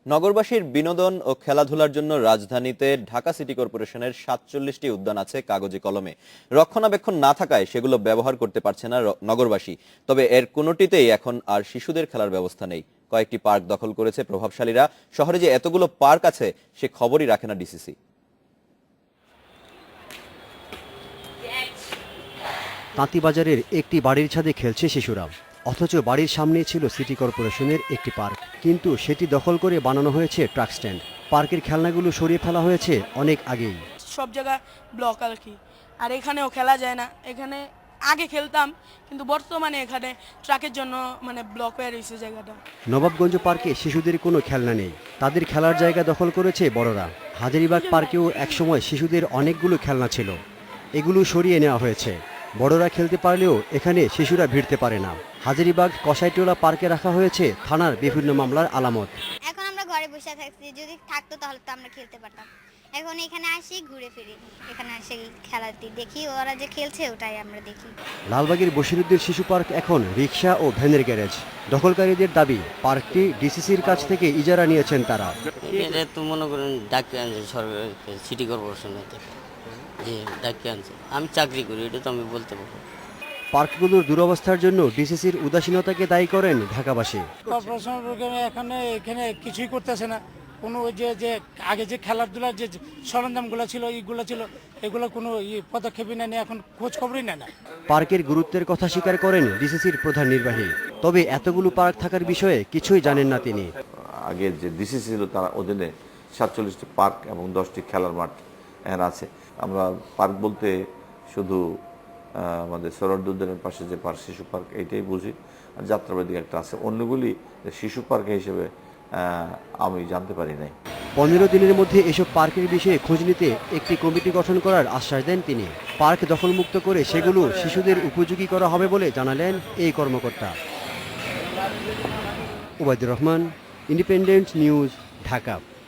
নগরবাসীর বিনোদন ও খেলাধুলার জন্য রাজধানীতে ঢাকা সিটি কর্পোরেশনের ৪৭টি উদ্যান আছে কাগজে কলমে। রক্ষণাবেক্ষণ না থাকায় সেগুলো ব্যবহার করতে পারছে না নগরবাসী। তবে এর কোনোটিতেই এখন আর শিশুদের খেলার ব্যবস্থা নেই। কয়েকটি পার্ক দখল করেছে প্রভাবশালীরা। শহরে যে এতগুলো পার্ক আছে সে খবরই রাখে না ডিসিসি। তাঁতীবাজারের একটি বাড়ির ছাদে খেলছে শিশুরা, অথচ বাড়ির সামনে ছিল সিটি কর্পোরেশনের একটি পার্ক, কিন্তু সেটি দখল করে বানানো হয়েছে ট্রাক স্ট্যান্ড। পার্কের খেলনাগুলো সরিয়ে ফেলা হয়েছে অনেক আগেই। সব জায়গায় ব্লক আর কি, আর এখানেও খেলা যায় না। এখানে আগে খেলতাম, কিন্তু বর্তমানে এখানে ট্রাকের জন্য ব্লক হয়ে রয়েছে জায়গাটা। নবাবগঞ্জ পার্কে শিশুদের কোনো খেলনা নেই, তাদের খেলার জায়গা দখল করেছে বড়রা। হাজারীবাগ পার্কেও একসময় শিশুদের অনেকগুলো খেলনা ছিল, এগুলো সরিয়ে নেওয়া হয়েছে। বড়রা খেলতে পারলেও এখানে শিশুরা ভিড়তে পারে না। হাজারীবাগ কসাইটোলা পার্কে রাখা হয়েছে থানার বিভিন্ন মামলার আলামত। এখন আমরা ঘরে বসে থাকছি, যদি থাকতো তাহলে তো আমরা খেলতে পারতাম। এখন এখানে আসি, ঘুরে ফিরি, এখানে আসি খেলাতে দেখি, ওরা যে খেলছে ওটাই আমরা দেখি। লালবাগের বশিরউদ্দিন শিশু পার্ক এখন রিকশা ও ভ্যানের গ্যারেজ। দখলকারীদের দাবি পার্কটি ডিসিসির কাছ থেকে ইজারা নিয়েছেন তারা। এটা তো মনে করেন ডাকি আনছে সরকার, সিটি কর্পোরেশন থেকে যে ডাকি আনছে। আমি চাকরি করি, এটা তো আমি বলতে পারবো। পার্কগুলোর দুরবস্থার জন্য ডিসিসির উদাসীনতাকে দায়ী করেন ঢাকাবাসী। কর্পোরেশন এখানে কিছুই করতেছে না। কোনো যে আগে যে খেলাধুলার যে সরঞ্জামগুলো ছিল, এইগুলো ছিল, এগুলো কোনো পদক্ষেপই নেয়, এখন খোঁজ খবরই নেয় না। পার্কের গুরুত্বের কথা স্বীকার করেন ডিসিসির প্রধান নির্বাহী, তবে এতগুলো পার্ক থাকার বিষয়ে কিছুই জানেন না তিনি। আগে যে ডিসিসি ছিল তার অধীনে ৪৭টি পার্ক এবং 10টি খেলার মাঠ এখানে আছে। আমরা পার্ক বলতে শুধু আমাদের সরোয়ার্দী উদ্যানের পাশে যে পার্ক, শিশু পার্ক, এইটাই বুঝি। আর যাত্রাবাড়ি একটা আছে, অন্যগুলি শিশু পার্ক হিসেবে আমি জানতে পারি নাই। 15 দিনের মধ্যে এসব পার্কের বিষয়ে খোঁজ নিতে একটি কমিটি গঠন করার আশ্বাস দেন তিনি। পার্ক দখলমুক্ত করে সেগুলো শিশুদের উপযোগী করা হবে বলে জানালেন এই কর্মকর্তা। Obaidur Rahman, independent news, Dhaka.